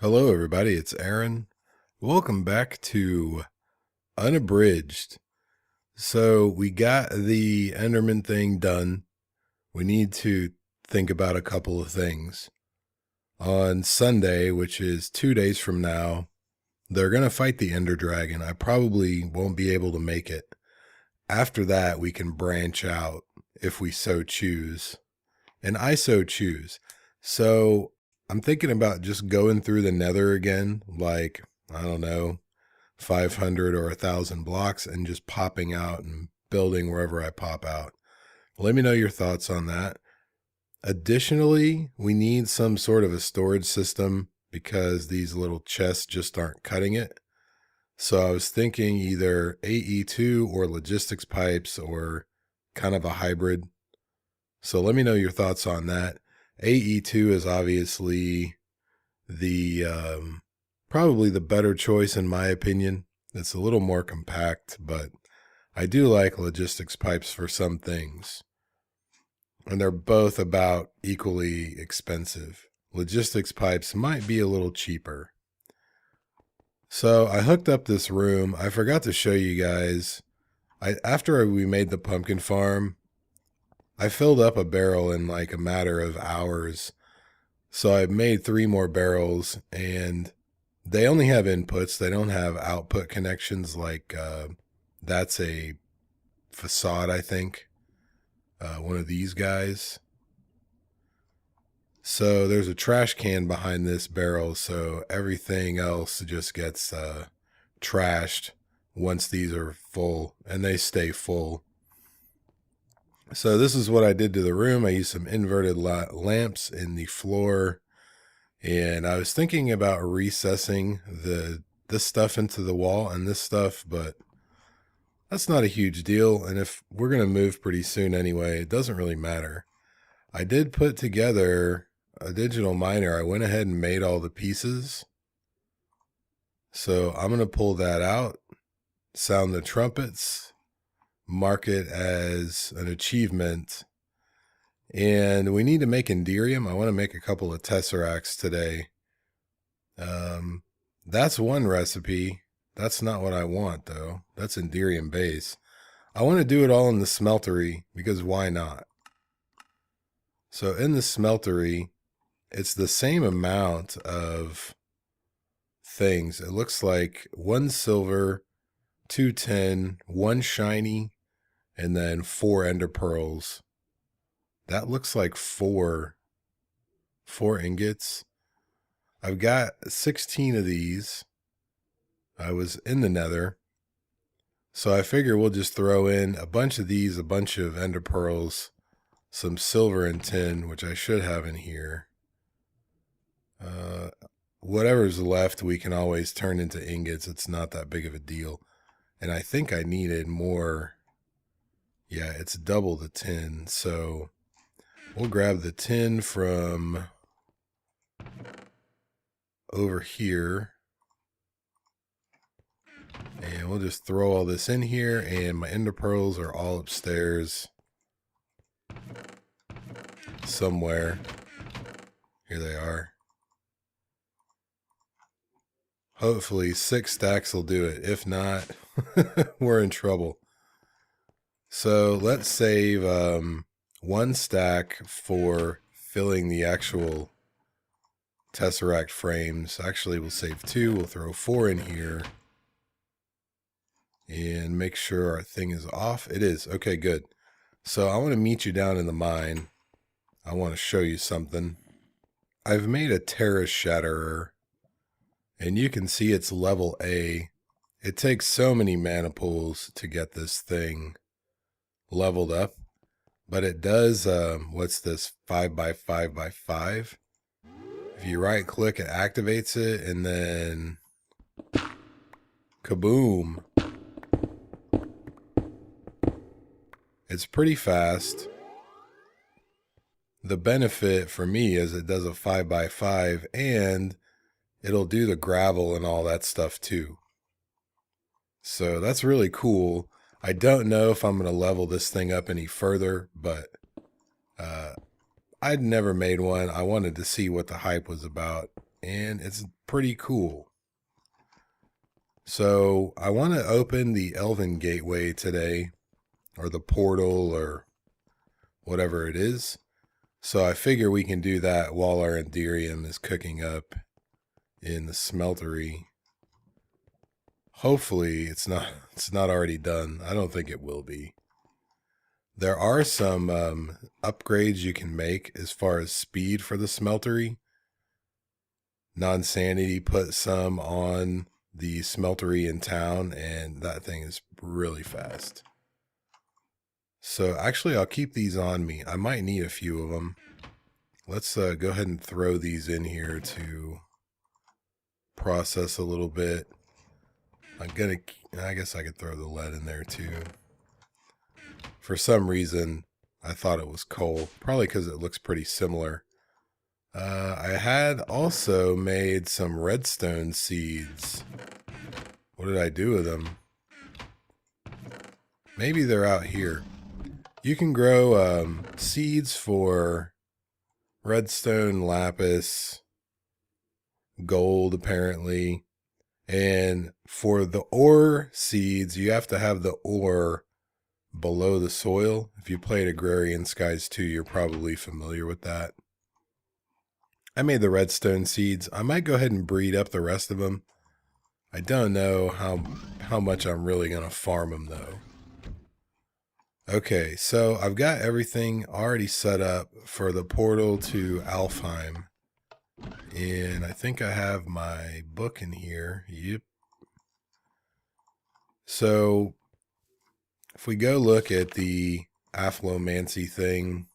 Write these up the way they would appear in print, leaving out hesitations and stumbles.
Hello, everybody. It's Aaron. Welcome back to Unabridged. So we got the Enderman thing done. We need to think about a couple of things. On Sunday, which is 2 days from now, they're going to fight the Ender Dragon. I probably won't be able to make it. After that, we can branch out if we so choose. And I so choose. So I'm thinking about just going through the Nether again, like, I don't know, 500 or 1,000 blocks and just popping out and building wherever I pop out. Let me know your thoughts on that. Additionally, we need some sort of a storage system because these little chests just aren't cutting it. So I was thinking either AE2 or logistics pipes or kind of a hybrid. So let me know your thoughts on that. AE2 is obviously the probably the better choice in my opinion. It's a little more compact, but I do like logistics pipes for some things. And they're both about equally expensive. Logistics pipes might be a little cheaper. So I hooked up this room. I forgot to show you guys. After we made the pumpkin farm, I filled up a barrel in like a matter of hours. So I made 3 more barrels and they only have inputs. They don't have output connections like that's a facade, I think. One of these guys. So there's a trash can behind this barrel. So everything else just gets trashed once these are full, and they stay full. So this is what I did to the room. I used some inverted lamps in the floor, and I was thinking about recessing this stuff into the wall and this stuff, but that's not a huge deal. And if we're going to move pretty soon anyway, it doesn't really matter. I did put together a digital miner. I went ahead and made all the pieces. So I'm going to pull that out, sound the trumpets, mark it as an achievement, and we need to make Enderium. I want to make a couple of tesseracts today. That's one recipe. That's not what I want though. That's Enderium base. I want to do it all in the smeltery because why not? So in the smeltery, it's the same amount of things. It looks like 1 silver, 2 tin, 1 shiny, and then 4 ender pearls. That looks like 4 ingots. I've got 16 of these. I was in the Nether. So I figure we'll just throw in a bunch of these, a bunch of ender pearls, some silver and tin, which I should have in here. Whatever's left, we can always turn into ingots. It's not that big of a deal. And I think I needed more. Yeah, it's double the tin. So we'll grab the tin from over here. And we'll just throw all this in here. And my ender pearls are all upstairs somewhere. Here they are. Hopefully 6 stacks will do it. If not, we're in trouble. So let's save 1 stack for filling the actual tesseract frames. Actually, we'll save 2. We'll throw 4 in here. And make sure our thing is off. It is. Okay, good. So I want to meet you down in the mine. I want to show you something. I've made a terrace shatterer. And you can see it's level A. It takes so many mana pools to get this thing leveled up. But it does, what's this, 5x5x5. If you right click, it activates it, and then kaboom. It's pretty fast. The benefit for me is it does a 5x5, and it'll do the gravel and all that stuff too. So that's really cool. I don't know if I'm going to level this thing up any further, but I'd never made one. I wanted to see what the hype was about. and it's pretty cool. So I want to open the Elven gateway today, or the portal, or whatever it is. So I figure we can do that while our Enderium is cooking up in the smeltery. Hopefully it's not already done. I don't think it will be. There are some upgrades you can make as far as speed for the smeltery. Non-Sanity put some on the smeltery in town, and that thing is really fast. So actually I'll keep these on me. I might need a few of them. Let's go ahead and throw these in here to process a little bit. I guess I could throw the lead in there too. For some reason, I thought it was coal. Probably because it looks pretty similar. I had also made some redstone seeds. What did I do with them? Maybe they're out here. You can grow seeds for redstone, lapis, gold apparently. And for the ore seeds, you have to have the ore below the soil. If you played Agrarian Skies 2, you're probably familiar with that. I made the redstone seeds. I might go ahead and breed up the rest of them. I don't know how much I'm really going to farm them though. Okay, so I've got everything already set up for the portal to Alfheim. And I think I have my book in here. Yep. So if we go look at the Afflomancy thing,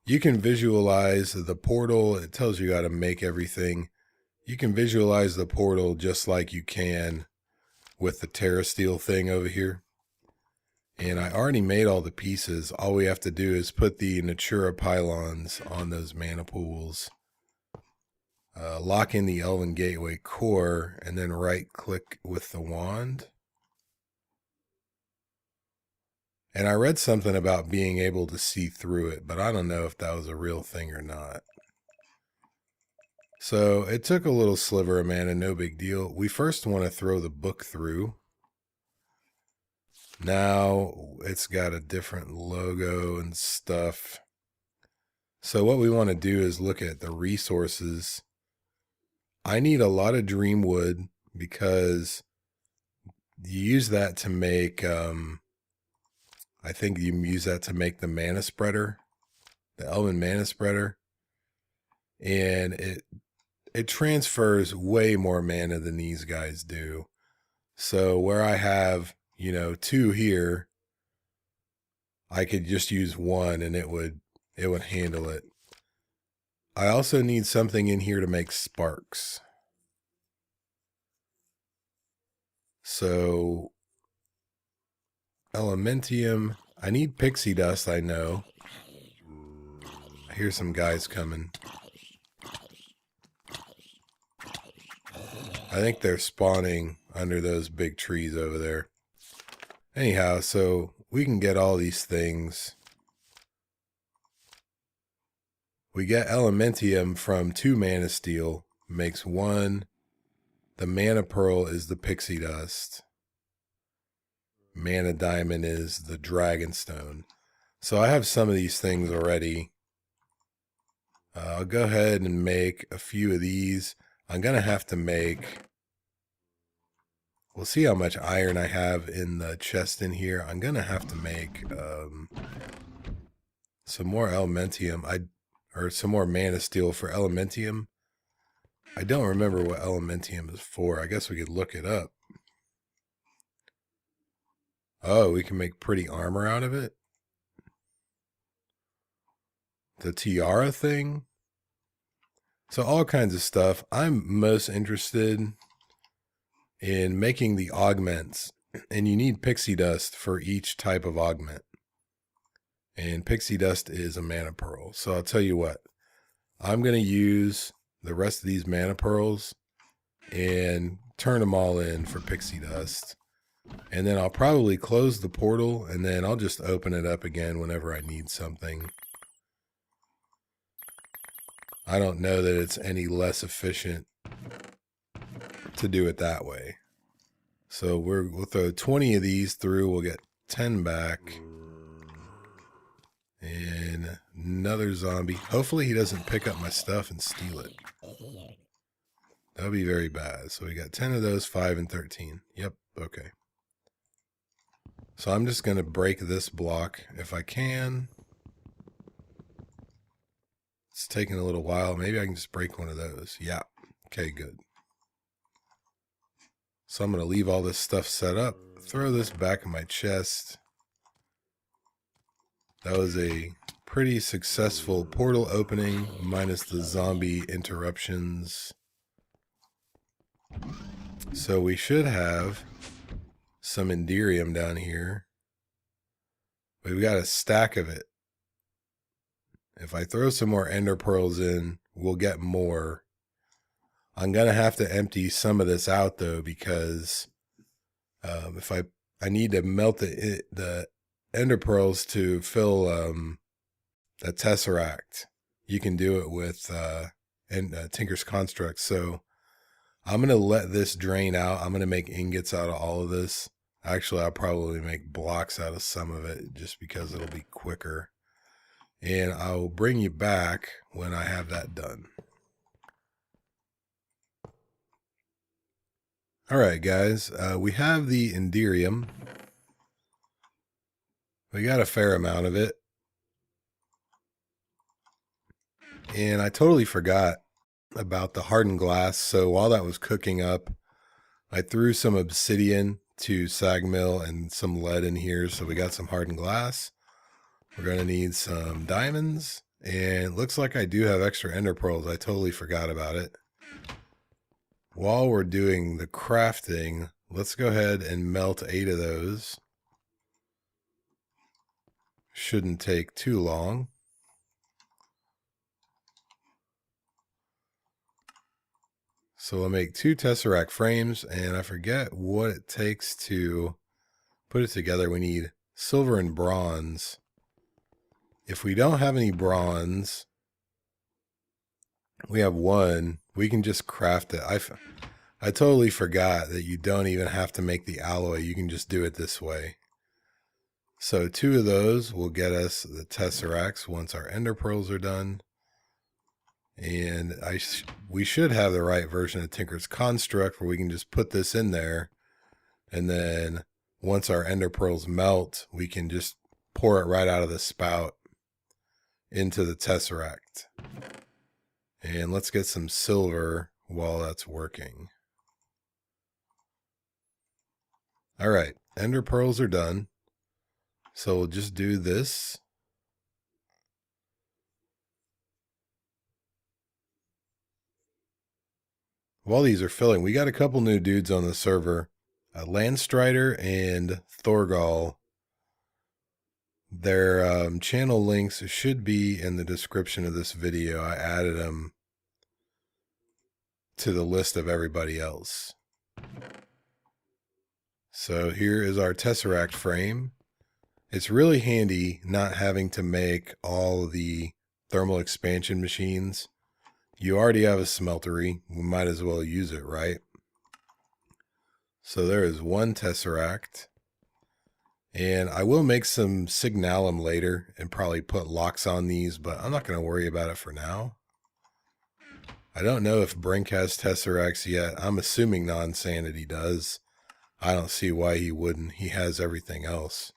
you can visualize the portal. It tells you how to make everything. You can visualize the portal just like you can with the TerraSteel thing over here. And I already made all the pieces. All we have to do is put the Natura pylons on those mana pools. Lock in the Elven Gateway core, and then right click with the wand. And I read something about being able to see through it, but I don't know if that was a real thing or not. So it took a little sliver of mana, no big deal. We first want to throw the book through. Now it's got a different logo and stuff. So what we want to do is look at the resources. I need a lot of dream wood because you use that to make, I think you use that to make the mana spreader, the Elven mana spreader. And it transfers way more mana than these guys do. So where I have, 2 here, I could just use 1 and it would handle it. I also need something in here to make sparks. So Elementium, I need pixie dust, I know. I hear some guys coming. I think they're spawning under those big trees over there. Anyhow, so we can get all these things. We get Elementium from 2 mana steel, makes 1. The mana pearl is the pixie dust. Mana diamond is the dragonstone. So I have some of these things already. I'll go ahead and make a few of these. I'm going to have to make... We'll see how much iron I have in the chest in here. I'm going to have to make some more Elementium. Or some more mana steel for Elementium. I don't remember what Elementium is for. I guess we could look it up. Oh, we can make pretty armor out of it. The tiara thing. So all kinds of stuff. I'm most interested in making the augments. And you need pixie dust for each type of augment. And pixie dust is a mana pearl. So I'll tell you what. I'm going to use the rest of these mana pearls and turn them all in for pixie dust. And then I'll probably close the portal and then I'll just open it up again whenever I need something. I don't know that it's any less efficient to do it that way. So we'll throw 20 of these through. We'll get 10 back. And another zombie. Hopefully he doesn't pick up my stuff and steal it. That would be very bad. So we got 10 of those, 5 and 13. Yep, okay. So I'm just going to break this block if I can. It's taking a little while. Maybe I can just break one of those. Yeah. Okay, good. So I'm going to leave all this stuff set up. Throw this back in my chest. That was a pretty successful portal opening, minus the zombie interruptions. So we should have some Enderium down here. We've got a stack of it. If I throw some more Ender Pearls in, we'll get more. I'm going to have to empty some of this out, though, because if I need to melt the Ender Pearls to fill a tesseract. You can do it with Tinker's Construct. So I'm going to let this drain out. I'm going to make ingots out of all of this. Actually, I'll probably make blocks out of some of it just because it'll be quicker. And I'll bring you back when I have that done. All right, guys. We have the Enderium. We got a fair amount of it. And I totally forgot about the hardened glass. So while that was cooking up, I threw some obsidian to sag mill and some lead in here. So we got some hardened glass. We're going to need some diamonds. And it looks like I do have extra ender pearls. I totally forgot about it. While we're doing the crafting, let's go ahead and melt 8 of those. Shouldn't take too long. So we'll make 2 tesseract frames, and I forget what it takes to put it together. We need silver and bronze. If we don't have any bronze, we have 1. We can just craft it. I totally forgot that you don't even have to make the alloy. You can just do it this way. So 2 of those will get us the tesseracts once our ender pearls are done. And we should have the right version of Tinker's Construct where we can just put this in there. And then once our ender pearls melt, we can just pour it right out of the spout into the tesseract. And let's get some silver while that's working. All right, ender pearls are done. So we'll just do this. While these are filling, we got a couple new dudes on the server. Landstrider and Thorgal. Their channel links should be in the description of this video. I added them to the list of everybody else. So here is our tesseract frame. It's really handy not having to make all the thermal expansion machines. You already have a smeltery. We might as well use it, right? So there is 1 tesseract. And I will make some signalum later and probably put locks on these, but I'm not going to worry about it for now. I don't know if Brink has tesseracts yet. I'm assuming Non-Sanity does. I don't see why he wouldn't. He has everything else.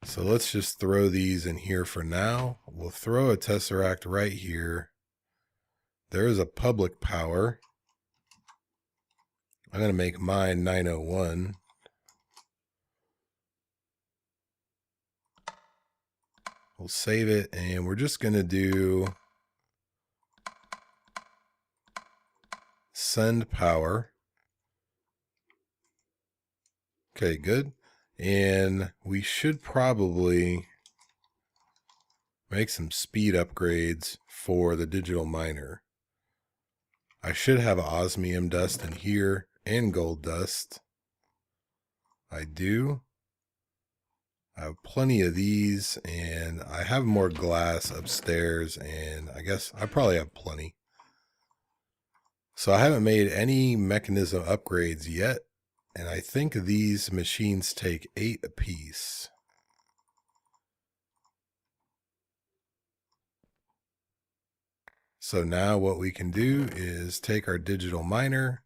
So let's just throw these in here for now. We'll throw a tesseract right here. There is a public power. I'm going to make mine 901. We'll save it, and we're just going to do send power. Okay, good. And we should probably make some speed upgrades for the digital miner. I should have osmium dust in here and gold dust. I do. I have plenty of these, and I have more glass upstairs, and I guess I probably have plenty. So I haven't made any mechanism upgrades yet, and I think these machines take 8 apiece. So now what we can do is take our digital miner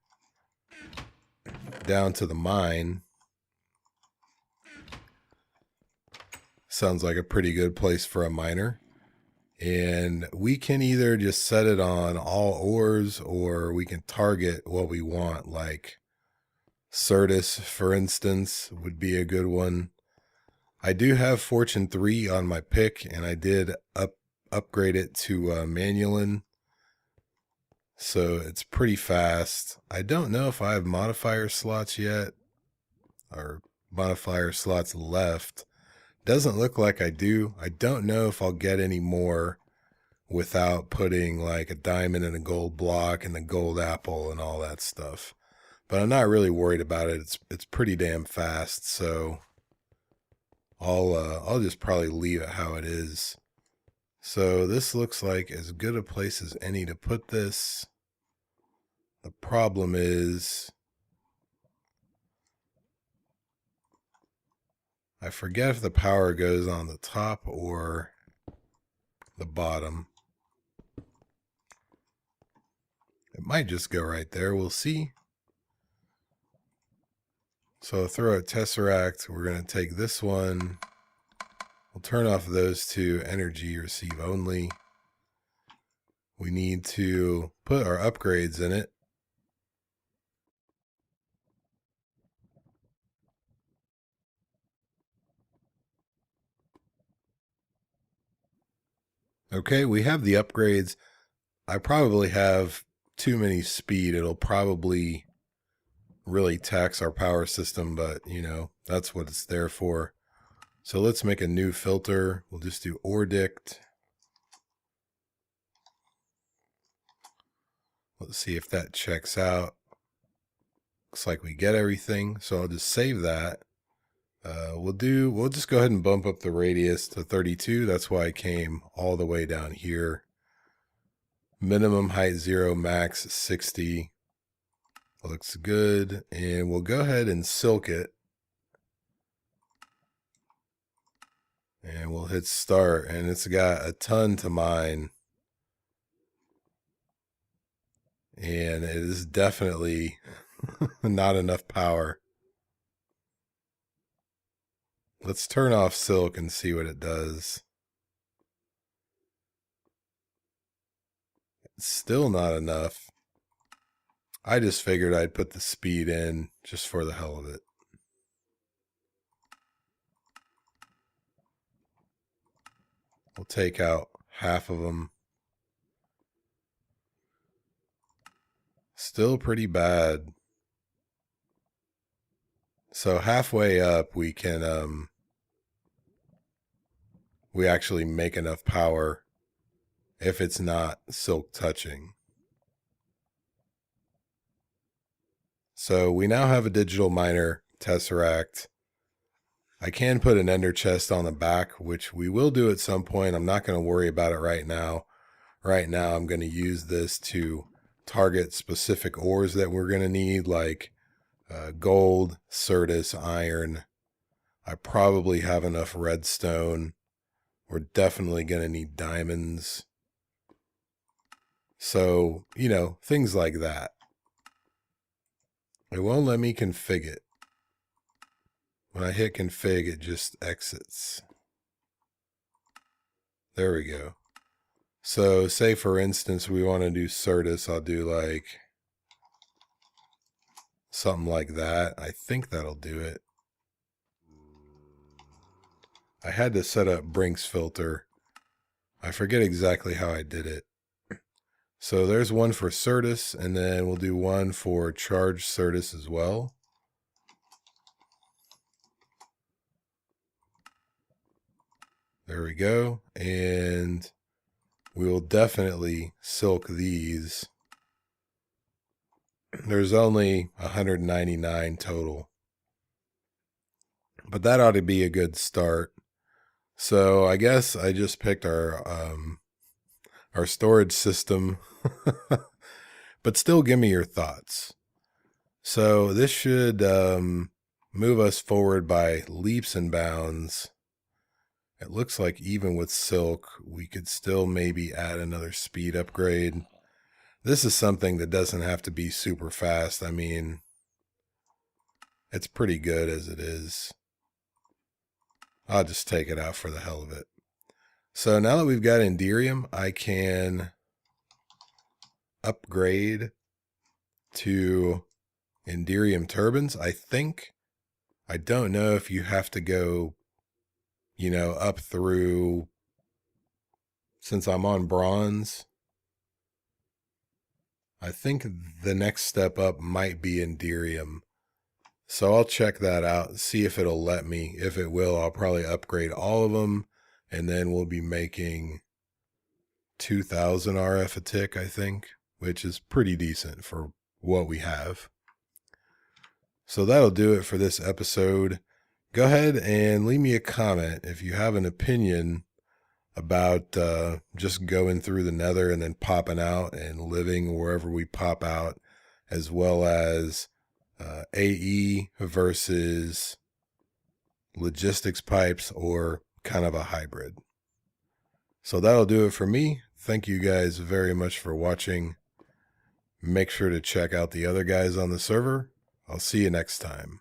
down to the mine. Sounds like a pretty good place for a miner. And we can either just set it on all ores, or we can target what we want, like Certus, for instance, would be a good one. I do have Fortune 3 on my pick, and I did upgrade it to Manulin. So it's pretty fast. I don't know if I have modifier slots yet, or modifier slots left. Doesn't look like I do. I don't know if I'll get any more without putting like a diamond and a gold block and a gold apple and all that stuff. But I'm not really worried about it. It's pretty damn fast, so I'll just probably leave it how it is. So this looks like as good a place as any to put this. The problem is I forget if the power goes on the top or the bottom. It might just go right there. We'll see. So I'll throw a tesseract. We're going to take this one. We'll turn off those two, energy receive only. We need to put our upgrades in it. Okay, we have the upgrades. I probably have too many speed. It'll probably really tax our power system, but you know, that's what it's there for. So let's make a new filter. We'll just do oredict. Let's see if that checks out. Looks like we get everything. So I'll just save that. We'll just go ahead and bump up the radius to 32. That's why I came all the way down here. Minimum height 0, max 60. Looks good. And we'll go ahead and silk it. And we'll hit start, and it's got a ton to mine. And it is definitely not enough power. Let's turn off silk and see what it does. It's still not enough. I just figured I'd put the speed in just for the hell of it. We'll take out half of them. Still pretty bad. So halfway up, we can we actually make enough power if it's not silk touching. So we now have a digital miner tesseract. I can put an ender chest on the back, which we will do at some point. I'm not going to worry about it right now. Right now, I'm going to use this to target specific ores that we're going to need, like gold, Certus, iron. I probably have enough redstone. We're definitely going to need diamonds. So, you know, things like that. It won't let me config it. When I hit config, it just exits. There we go. So say for instance, we want to do Certus. I'll do like something like that. I think that'll do it. I had to set up Brink's filter. I forget exactly how I did it. So there's one for Certus, and then we'll do one for charged Certus as well. There we go. And we will definitely silk these. There's only 199 total. But that ought to be a good start. So I guess I just picked our storage system, but still give me your thoughts. So this should move us forward by leaps and bounds. It looks like even with silk, we could still maybe add another speed upgrade. This is something that doesn't have to be super fast. I mean, it's pretty good as it is. I'll just take it out for the hell of it. So now that we've got Enderium, I can upgrade to Enderium turbines, I think. I don't know if you have to go, you know, up through, since I'm on bronze. I think the next step up might be Enderium. So I'll check that out, see if it'll let me. If it will, I'll probably upgrade all of them, and then we'll be making 2,000 RF a tick, I think, which is pretty decent for what we have. So that'll do it for this episode. Go ahead and leave me a comment if you have an opinion about just going through the nether and then popping out and living wherever we pop out, as well as AE versus logistics pipes, or kind of a hybrid. So that'll do it for me. Thank you guys very much for watching. Make sure to check out the other guys on the server. I'll see you next time.